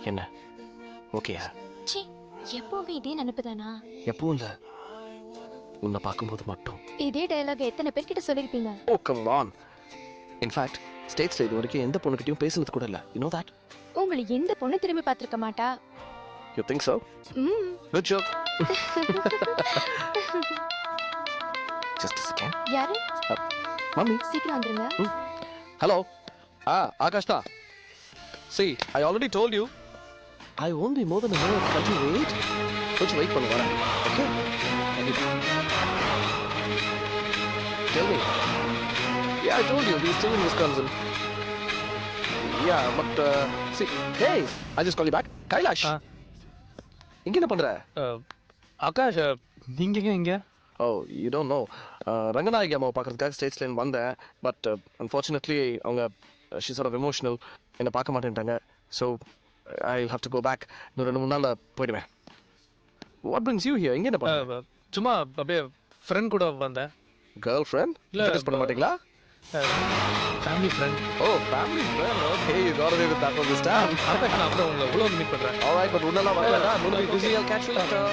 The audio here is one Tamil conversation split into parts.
என்ன ஓகேயா? சி, எப்பவுமே இதே நினைப்புதானா? எப்பவும் இல்லை, உன்னை பார்க்கும்போது மட்டும். இதே டயலாக் எத்தனை பேர்கிட்ட சொல்லியிருப்பீங்க? Oh come on. இன்ஃபேக்ட் ஸ்டேட்ஸ்ல இது வரைக்கும் எந்த பொண்ணுகிட்டயும் பேசுனது கூட இல்லை. You know that? உங்களை எந்த பொண்ணு திரும்பி பார்த்திருக்க மாட்டா. You think so? Hmm. Good joke. Just a second. யாரு? மம்மி. சீக்கிரம் வந்துருங்க. ஹலோ. ஆகாஷ் தான். See, I already told you. I won't be more than a minute. Can't you wait? கொஞ்சம் வெயிட் பண்ணு வரேன். Okay? Tell me. Yeah, I told you. He's still in Wisconsin. Yeah, but see, hey, I just call you back. Kailash. இங்க என்ன பண்ற? ஆகாஷ், நீங்க எங்க? Oh, you don't know. Ranganayaki அம்மாவை பார்க்கறதுக்காக ஸ்டேட்ஸ்லேருந்து வந்தேன். பட் அன்ஃபார்ச்சுனேட்லி அவங்க ஷீ சார்ட் ஆஃப் எமோஷனல், என்னை பார்க்க மாட்டேன்ட்டாங்க. So I have to go back. இன்னும் 2-3 நாளில் போயிடுவேன். What brings you here? இங்கே என்ன பண்ண? சும்மா அப்படியே ஃப்ரெண்ட் கூட வந்தேன். Girl friend? இல்லை, பண்ண மாட்டீங்களா? Family friend. Oh, family friend. Okay, you got away with that this time. Akash, நான் அப்புறம் உங்களை உள்ள மீட் பண்ணுறேன். ஆல்ரைட், பட் உன்னெல்லாம் வரலடா. I'm going to be busy. I'll catch you later.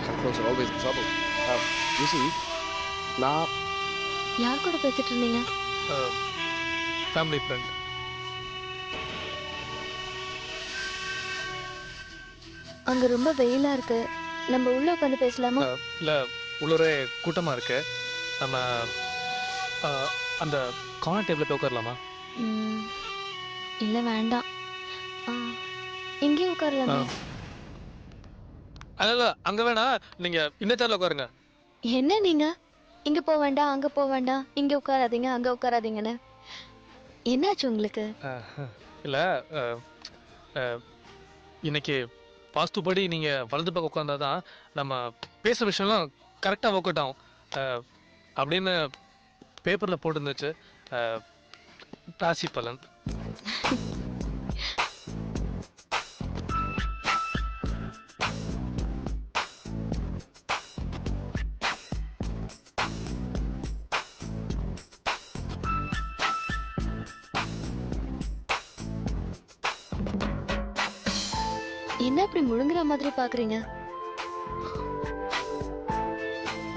Couples are always in trouble. You see, நான் யார் கூட பேசிட்டு இருந்தீங்க? Family friend. அங்க ரொம்ப வெயிலா இருக்கு. நம்ம உள்ள உட்காந்து பேசலாமா? இல்லை, உள்ளூரே கூட்டமாக இருக்கு. நம்ம அந்த கார்னர் டேபிளில் போய் உட்காரலாமா? இல்லை, வேண்டாம். இங்கே உட்காரலாமா? அதனால அங்கே வேணா, நீங்கள் இந்த சேரில் உட்காருங்க. என்ன நீங்க இங்க போக வேண்டாம், அங்க போக வேண்டாம், இங்க உட்காராதீங்க, அங்க உட்காராதீங்கன்னு என்னாச்சு உங்களுக்கு? இல்லை, இன்னைக்கு வாஸ்து படி நீங்கள் வலது பக்கம் உட்காந்தா தான் நம்ம பேசுகிற விஷயம்லாம் கரெக்டாக ஒர்க் அவுட் ஆகும் அப்படின்னு பேப்பரில் போட்டுருந்துச்சு. ராசி பலன். என்ன இப்படி முழுங்குற மாதிரி பாக்குறீங்க?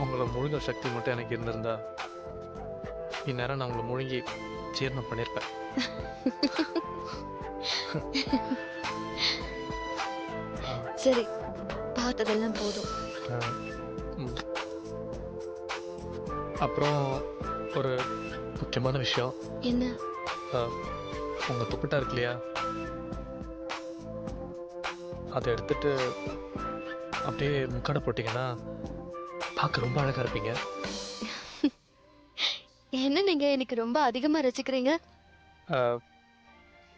உங்களை முழுங்க சக்தி மட்டும் எனக்கு இருந்திருந்தா இந்நேரம் நான் உங்களை முழுங்கி ஜீரணம் பண்ணியிருப்பேன். சரி, பார்த்ததெல்லாம் போதும். அப்புறம் ஒரு முக்கியமான விஷயம். என்ன? உங்கள் துப்பட்டா இருக்கு இல்லையா, அதை எடுத்துட்டு அப்படியே முக்காடை போட்டிங்கன்னா பார்க்க ரொம்ப அழகாக இருப்பீங்க. என்ன நீங்க எனக்கு ரொம்ப அதிகமா ரசிக்கிறீங்க?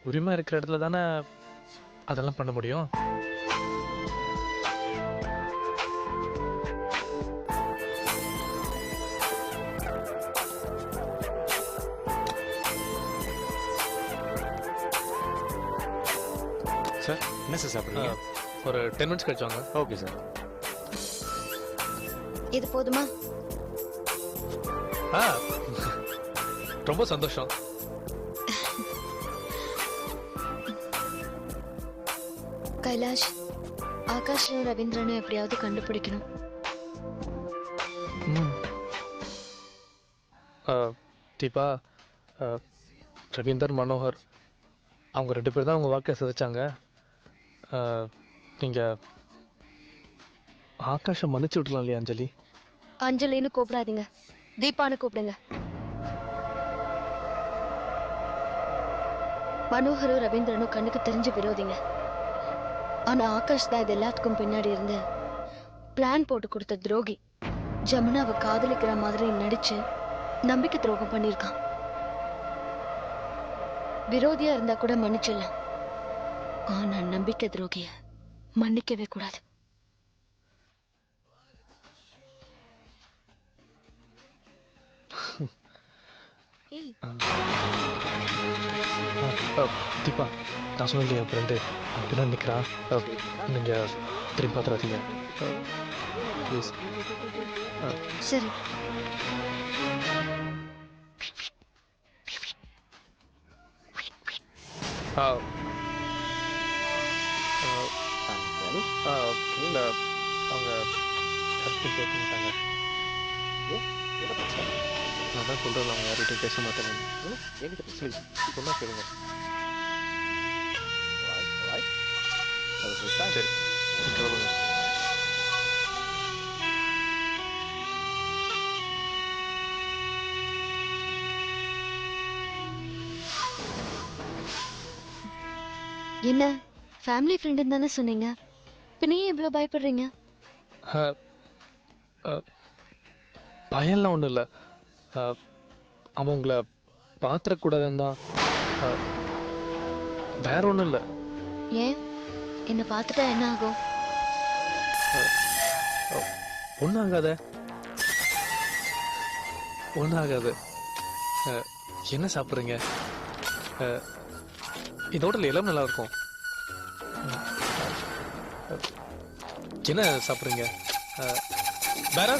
உரிமை இருக்கிற இடத்துல தானே அதெல்லாம் பண்ண முடியும். சார், என்ன சார் சாப்பிட்றீங்க? ஒரு 10 மினிட்ஸ் கழிச்சு வாங்க. Okay sir. இது போதுமா? ரொம்ப சந்தோஷம். கைலாஷ், ஆகாஷும் ரவீந்திரனும் எப்படியாவது கண்டுபிடிக்கணும். தீபா, ரவீந்தர், மனோகர் அவங்க 2 பேர் தான் அவங்க வாழ்க்கையை சிதைச்சாங்க. நீங்கள் ஆகாஷை மன்னிச்சு விடலாம் இல்லையா அஞ்சலி? அஞ்சலின்னு கூப்பிடாதீங்க, தீபான்னு கூப்பிடுங்க. மனோகரும் ரவீந்திரனும் கண்ணுக்கு தெரிஞ்ச விரோதிங்க. ஆனா ஆகாஷ் தான் இது எல்லாத்துக்கும் பின்னாடி இருந்து பிளான் போட்டு கொடுத்த துரோகி. ஜமுனாவை காதலிக்கிற மாதிரி நடிச்சு நம்பிக்கை துரோகம் பண்ணியிருக்கான். விரோதியா இருந்தா கூட மன்னிச்சிடலாம், ஆனா நம்பிக்கை துரோகிய மன்னிக்கவே கூடாது. தீபா, நான் சொன்னேன் என் ஃப்ரெண்டு அப்படின்னா நிற்கிறான். நீங்கள் திரும்பி பார்த்துறாதீங்க. ப்ளீஸ். சரி. இல்லை அவங்க யார்கிட்டையும் பேச மாட்டாங்க. நான் தான் சொல்கிறேன் அவங்க யார்கிட்டையும் பேச மாட்டேங்க. என்கிட்ட ப்ளீஸ் சொன்னா கேளுங்க. சரி கிளம்புங்க. என்ன ஃபேமிலி ஃப்ரெண்டுன்னு தானே சொன்னீங்க, பின்ன ஏன் இவ்வளோ பயப்படுறீங்க? பயம்லாம் ஒன்றும் இல்லை. அவன் உங்களை பார்த்துடக்கூடாதுன்னு தான். வேற ஒன்றும் இல்லை. ஏன் என்னை பார்த்துட்டா என்ன ஆகும்? ஒன்றும் ஆகாத. ஒன்றும் ஆகாது. என்ன சாப்பிட்றீங்க? இந்த ஹோட்டல் எல்லாம் நல்லா இருக்கும். என்ன சாப்பிட்றீங்க? வேற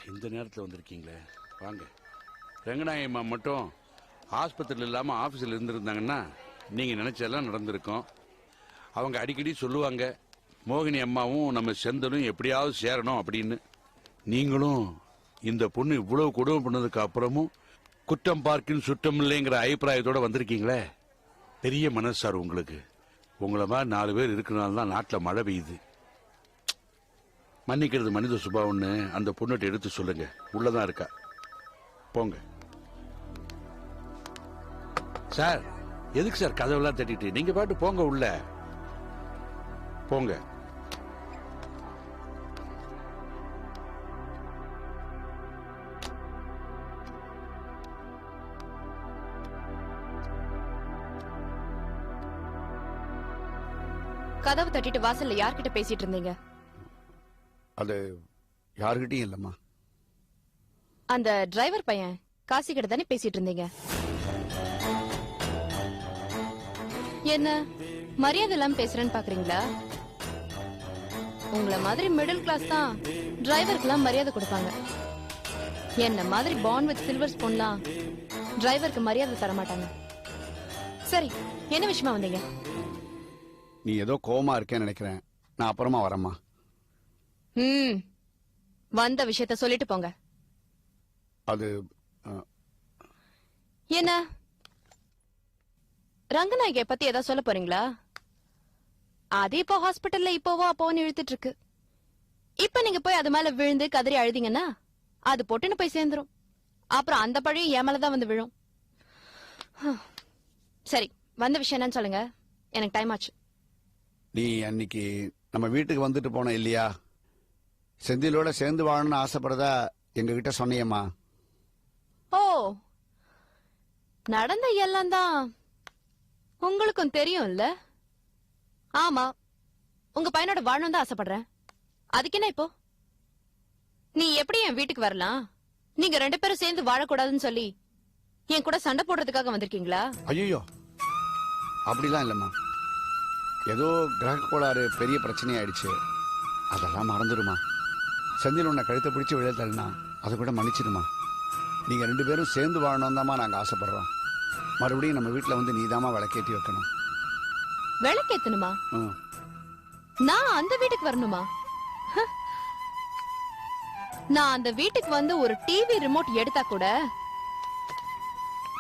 இந்த நேரத்தில் வந்திருக்கீங்களே, வாங்க. ரங்கநாயகம்மா மட்டும் ஆஸ்பத்திரியில் இல்லாமல் ஆஃபீஸில் இருந்திருந்தாங்கன்னா நீங்கள் நினச்சதெல்லாம் நடந்திருக்கும். அவங்க அடிக்கடி சொல்லுவாங்க, மோகினி அம்மாவும் நம்ம செந்தலும் எப்படியாவது சேரணும் அப்படின்னு. நீங்களும் இந்த பொண்ணு இவ்வளவு கொடுமை பண்ணதுக்கு அப்புறமும் குற்றம் பார்க்கின் சுற்றம் இல்லைங்கிற அபிப்பிராயத்தோட வந்திருக்கீங்களே, பெரிய மனசு சார் உங்களுக்கு. உங்களை மாதிரி 4 பேர் இருக்கிறனால தான் நாட்டில் மழை பெய்யுது. மன்னிக்கிறது மனித சுபாவம்னு அந்த பொண்ணுகிட்ட எடுத்து சொல்லுங்க. உள்ளதான் இருக்கா, போங்க. சார் எதுக்கு சார் கதவெல்லாம் தட்டிட்டு? நீங்க பாட்டு போங்க, உள்ள போங்க. கதவு தட்டிட்டு வாசல்ல யார்கிட்ட பேசிட்டு இருந்தீங்க? அது யாருகிட்டயும் இல்லம்மா. அந்த டிரைவர் பையன் காசி கிட்ட தானே பேசிட்டு இருந்தீங்க. என்ன மரியாதை இல்லாம பேசுறேன்னு பாக்குறீங்களா? உங்களை மாதிரி மிடில் கிளாஸ் தான் டிரைவருக்குலாம் மரியாதை கொடுப்பாங்க. என்ன மாதிரி பாண்ட் வித் சில்வர் ஸ்பூன்லாம் டிரைவருக்கு மரியாதை தர மாட்டாங்க. சரி, என்ன விஷயமா வந்தீங்க? நீ ஏதோ கோவமா இருக்கேன்னு நினைக்கிறேன். நான் அப்புறமா வரேம்மா. வந்த விஷயத்த சொல்லிட்டு போங்க. அது என்ன ரங்கநாயகிய பத்தி ஏதாவது சொல்ல போறீங்களா? அது இப்போ ஹாஸ்பிட்டல்ல இப்போவோ அப்போன்னு இழுத்துட்டு இருக்கு. இப்ப நீங்க போய் அது மேல விழுந்து கதறி அழுதிங்கன்னா அது பொட்டுன்னு போய் சேர்ந்துரும். அப்புறம் அந்த பழியும் என் மேலதான் வந்து விழும். சரி, வந்த விஷயம் என்னன்னு சொல்லுங்க, எனக்கு டைம் ஆச்சு. நீ அன்னைக்கு நம்ம வீட்டுக்கு வந்துட்டு போன இல்லையா, செந்திலோட சேர்ந்து வாழணும்னு ஆசைப்படுறதா எங்ககிட்ட சொன்னியம்மா. ஓ, நடந்த எல்லாம் தான் உங்களுக்கும் தெரியும் இல்ல? ஆமா, உங்க பையனோட வாழணும் தான் ஆசைப்படுறேன். அதுக்கு என்ன இப்போ? நீ எப்படி என் வீட்டுக்கு வரலாம்? நீங்க 2 பேரும் சேர்ந்து வாழக்கூடாதுன்னு சொல்லி என் கூட சண்டை போடுறதுக்காக வந்திருக்கீங்களா? ஐயோ, அப்படிலாம் இல்லம்மா. ஏதோ கிரக கோளாறு பெரிய பிரச்சனையாயிடுச்சு, அதெல்லாம் மறந்துடுமா. செந்தில் உன்னை கழுத்தை பிடிச்சி விழ தள்ளினா அதை கூட மன்னிச்சிடுமா. நீங்க 2 பேரும் சேர்ந்து வாழணும் தாம்மா நாங்க ஆசைப்படுறோம். மறுபடியும் நம்ம வீட்டுல வந்து நீதாம்மா விளக்கேற்றி வைக்கணும். விளக்கேத்தணுமா? நான் அந்த வீட்டுக்கு வரணுமா? நான் அந்த வீட்டுக்கு வந்து ஒரு டிவி ரிமோட் எடுத்தா கூட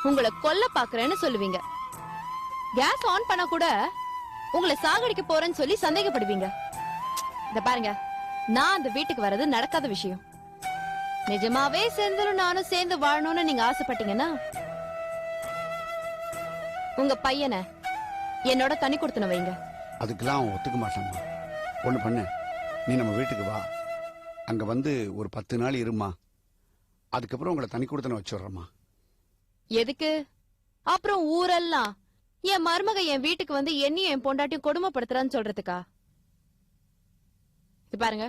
உங்களை கொல்ல பாக்குறேன்னு சொல்லுவீங்க. கேஸ் ஆன் பண்ண கூட உங்களை சாகடிக்க போறேன்னு சொல்லி சந்தேகப்படுவீங்க. இத பாருங்க, நான் அந்த வீட்டுக்கு வர்றது நடக்காத விஷயம். நிஜமாவே செந்திலும் நானும் சேர்ந்து வாழணும்னு நீங்க ஆசைப்பட்டீங்கன்னா உங்க பையனை என்னோட தனி கொடுத்துன வைங்க. அதுக்கெல்லாம் அவன் ஒத்துக்க மாட்டான்மா. ஒண்ணு பண்ணு, நீ நம்ம வீட்டுக்கு வா, அங்க வந்து ஒரு 10 நாள் இருமா. அதுக்கப்புறம் உங்களை தனி கொடுத்தன வச்சுடுறோம்மா. எதுக்கு? அப்புறம் ஊரெல்லாம் என் மருமக என் வீட்டுக்கு வந்து என்னையும் என் பொண்டாட்டியும் கொடுமைப்படுத்துறான்னு சொல்றதுக்கா? இது பாருங்க,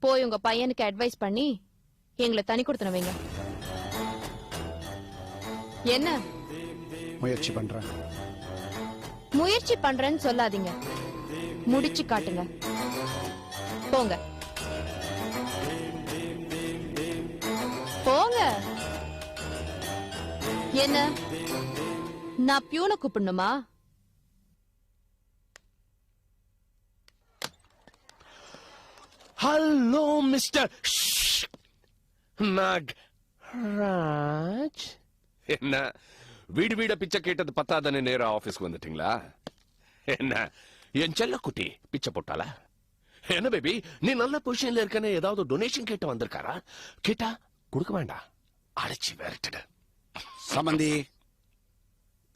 போய் உங்க பையனுக்கு அட்வைஸ் பண்ணி எங்களை தனி கொடுத்துன வைங்க. என்ன முயற்சி பண்றேன். முயற்சி பண்றேன்னு சொல்லாதீங்க, முடிச்சு காட்டுங்க. போங்க போங்க. என்ன நான் பியூனை கூப்பிடணுமா? Hello mister Nagaraj. என்ன வீடு வீட பிச்சை கேட்டது பத்தாதானே நேரா ஆபீஸ்க்கு வந்துட்டீங்களா? என்ன என் செல்ல குட்டி பிச்சை போட்டாளா? என்ன பேபி நீ நல்ல பொசிஷன்ல இருக்கன்னு ஏதாவது டொனேஷன் கேட்டு வந்திருக்காரா? கேட்டா கொடுக்க வேண்டாம், அழைச்சி விரட்டுடு. சம்பந்தி,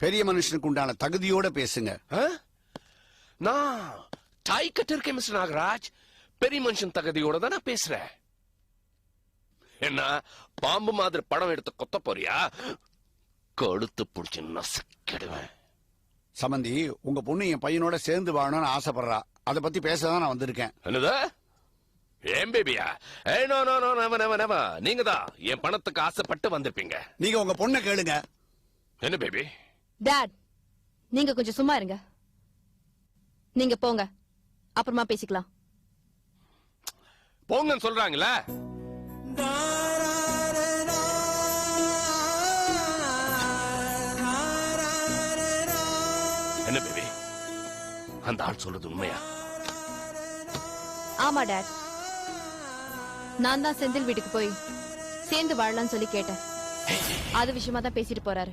பெரிய மனுஷனுக்கு உண்டான தகுதியோட பேசுங்க. ஆ? நான் டாய் கட்டு இருக்கேன் மிஸ்டர் நாகராஜ். பெரிய மனுஷன் தகுதியோட தான் நான் பேசுறேன். என்ன பாம்பு மாதிரி படம் எடுத்து கொத்த போறியா? கழுத்து புடிச்சு நசுக்கிடுவேன். சம்பந்தி, உங்க பொண்ணு என் பையனோட சேர்ந்து வாழணும்னு ஆசைப்படுறா. அதை பத்தி பேசதான் நான் வந்திருக்கேன். என்னது? ஏன் பேபியா? No no no never never never. நீங்க தான் என் பணத்துக்கு ஆசைப்பட்டு வந்திருப்பீங்க. நீங்க உங்க பொண்ணை கேளுங்க. என்ன பேபி? டாட், நீங்க கொஞ்சம் சும்மா இருங்க. நீங்க போங்க, அப்புறமா பேசிக்கலாம். போங்கன்னு சொல்றாங்களே. என்ன பேபி, அந்த ஆள் சொல்றது உண்மையா? ஆமா டாட், நான் தான் செந்தில் வீட்டுக்கு போய் சேர்ந்து வாழலாம்னு சொல்லி கேட்டேன். அது விஷயமா தான் பேசிட்டு போறாரு.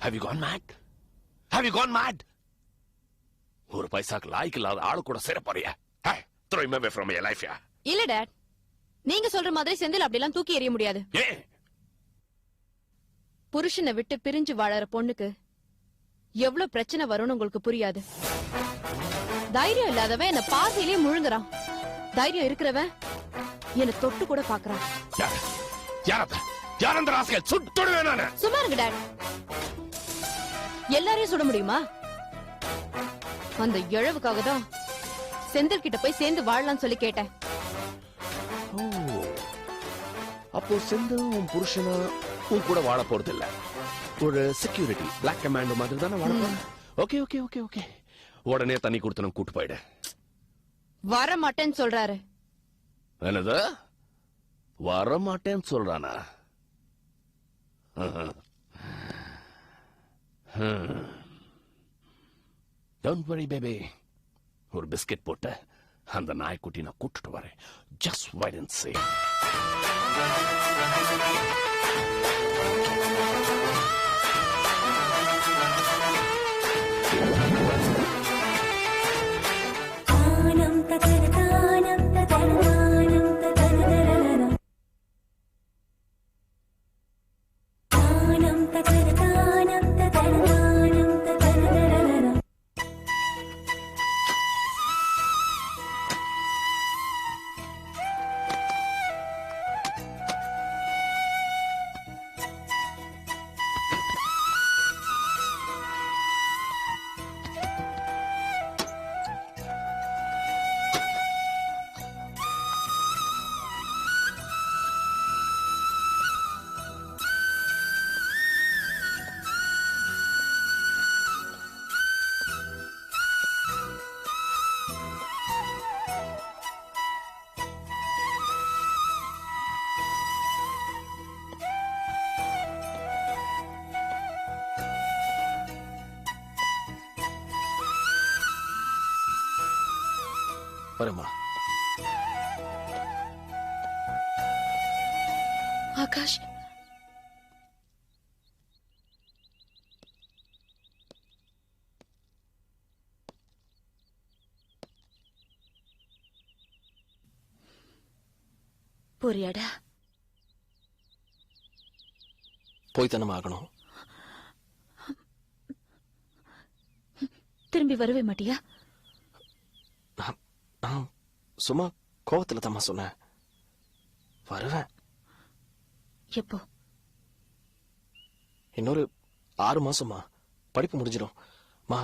Have you gone mad? Have you gone mad? ஒரு பைசாக்கு லாய்க்கு இல்லாத ஆளு கூட சேர போறியா? Hey, throw him away from your life, yeah. இல்ல டாட், நீங்க சொல்ற மாதிரி செந்தில் அப்படிலாம் தூக்கி எறிய முடியாது. ஏன்? புருஷனை விட்டு பிரிஞ்சு வாழற பொண்ணுக்கு எவ்வளவு பிரச்சனை வரும்னு உங்களுக்கு புரியாது. தைரியம் இல்லாதவன் என்ன பாதியிலே முழுங்குறான். தைரியம் இருக்கிறவன் என்ன தொட்டு கூட பாக்குறான். யார்? யார் அந்த ராஸ்கல்? சுட்டுடுவேன் நானு. சும்மா இருங்க டாட். எல்லாரையும் சுட முடியுமா? அந்த இழவுக்காக தான் செந்தில் கிட்ட போய் சேர்ந்து வாழலாம்னு சொல்லி கேட்டேன். அப்போ செந்தில் உன் புருஷனா உன் கூட வாழ போறது இல்ல, ஒரு செக்யூரிட்டி பிளாக் கமாண்டோ மாதிரி தானே வாழ போற. ஓகே ஓகே ஓகே ஓகே, உடனே தண்ணி கொடுத்து கூட்டு போயிடு. வர மாட்டேன்னு சொல்றாரு. என்னது? வர மாட்டேன்னு சொல்றானா? Don't worry baby, ஒரு பிஸ்கெட் போட்டு அந்த நாய்க்குட்டி நான் கூட்டிட்டு வரேன். Just wait and see. வரமா ஆகாஷ், புரியாடா? போய் தானே ஆகணும். திரும்பி வரவே மாட்டியா? நான் சும்மா கோவத்துல தாம்மா சொன்னேன். வருவேன். எப்போ? இன்னொரு 6 மாசமா படிப்பு முடிஞ்சிடும் மா.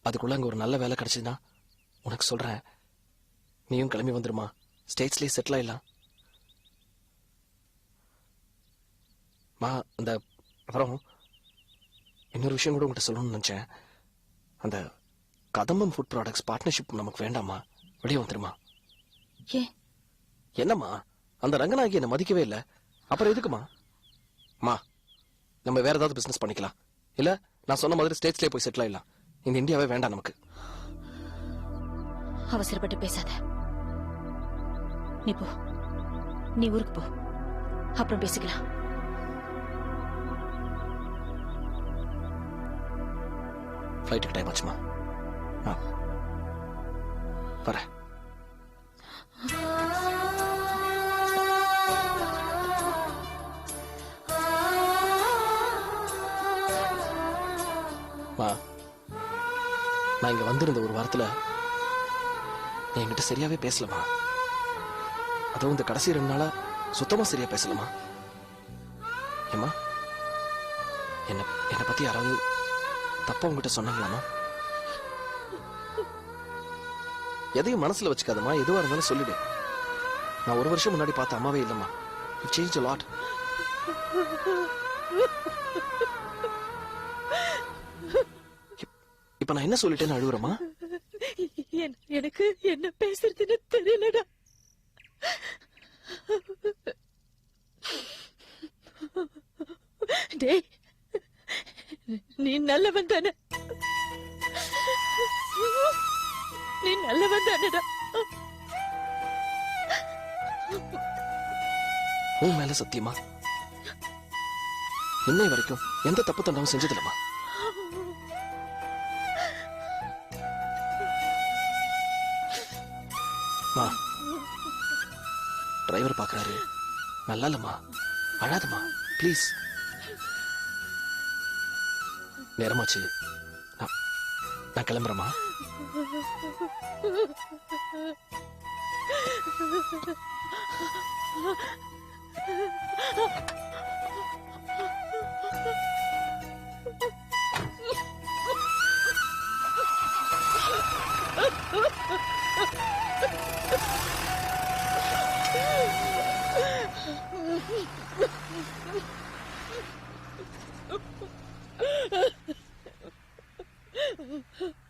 அதுக்குள்ள அங்க ஒரு நல்ல வேலை கிடைச்சதுன்னா உனக்கு சொல்றேன், நீயும் கிளம்பி வந்துருமா. ஸ்டேட்ஸ்லேயே செட்டில் ஆயிடலாம். மா அந்த அப்புறம் இன்னொரு விஷயம் கூட உங்கள்கிட்ட சொல்லணும்னு நினச்சேன். அந்த கதம்பம் ஃபுட் ப்ராடக்ட்ஸ் பார்ட்னர்ஷிப் நமக்கு வேண்டாமா? வெளியே வந்துருமா? ஏன்? என்னம்மா, அந்த ரங்கநாயகி என்னை மதிக்கவே இல்லை, அப்புறம் எதுக்குமா? மா, நம்ம வேற ஏதாவது பிசினஸ் பண்ணிக்கலாம், இல்ல நான் சொன்ன மாதிரி ஸ்டேட்ஸ்லயே போய் செட்டில் ஆயிடலாம். இந்த இந்தியாவே வேண்டாம் நமக்கு. அவசரப்பட்டு பேசாத. நீ போ, நீ ஊருக்கு போ, அப்புறம் பேசிக்கலாம். ஃப்ளைட்டுக்கு டைம் ஆச்சுமா. வரேன். மா, நான் இங்க வந்திருந்த ஒரு வாரத்துல நீ என்கிட்ட சரியாவே பேசலமா. அதுவும் இந்த கடைசி 2 நாளா சுத்தமா சரியா பேசலமா. ஏமா, என்ன பத்தி யாராவது தப்பா உங்ககிட்ட சொன்னாங்களாமா? எதையும் மனசுல வச்சுக்காதமா, எதுவா இருந்தாலும் சொல்லிடு. நான் 1 வருஷம் முன்னாடி பார்த்த அம்மாவே இல்லம்மா. You changed a lot. இப்ப நான் என்ன சொல்லிட்டேன்னு அழுகுறமா? எனக்கு என்ன பேசுறதுன்னு தெரியலடா. டேய், நீ நல்லவன் தானே? நீ நல்லவன் தானேடா? உன் மேல சத்தியமா இன்னை வரைக்கும் எந்த தப்பு தண்டாவும் செஞ்சதில்லமா. மா, டிரைவர் பாக்குறாரு, நல்லா இல்லம்மா, அழாதம்மா ப்ளீஸ். நேரமாச்சு, நான் கிளம்புறேம்மா. Ha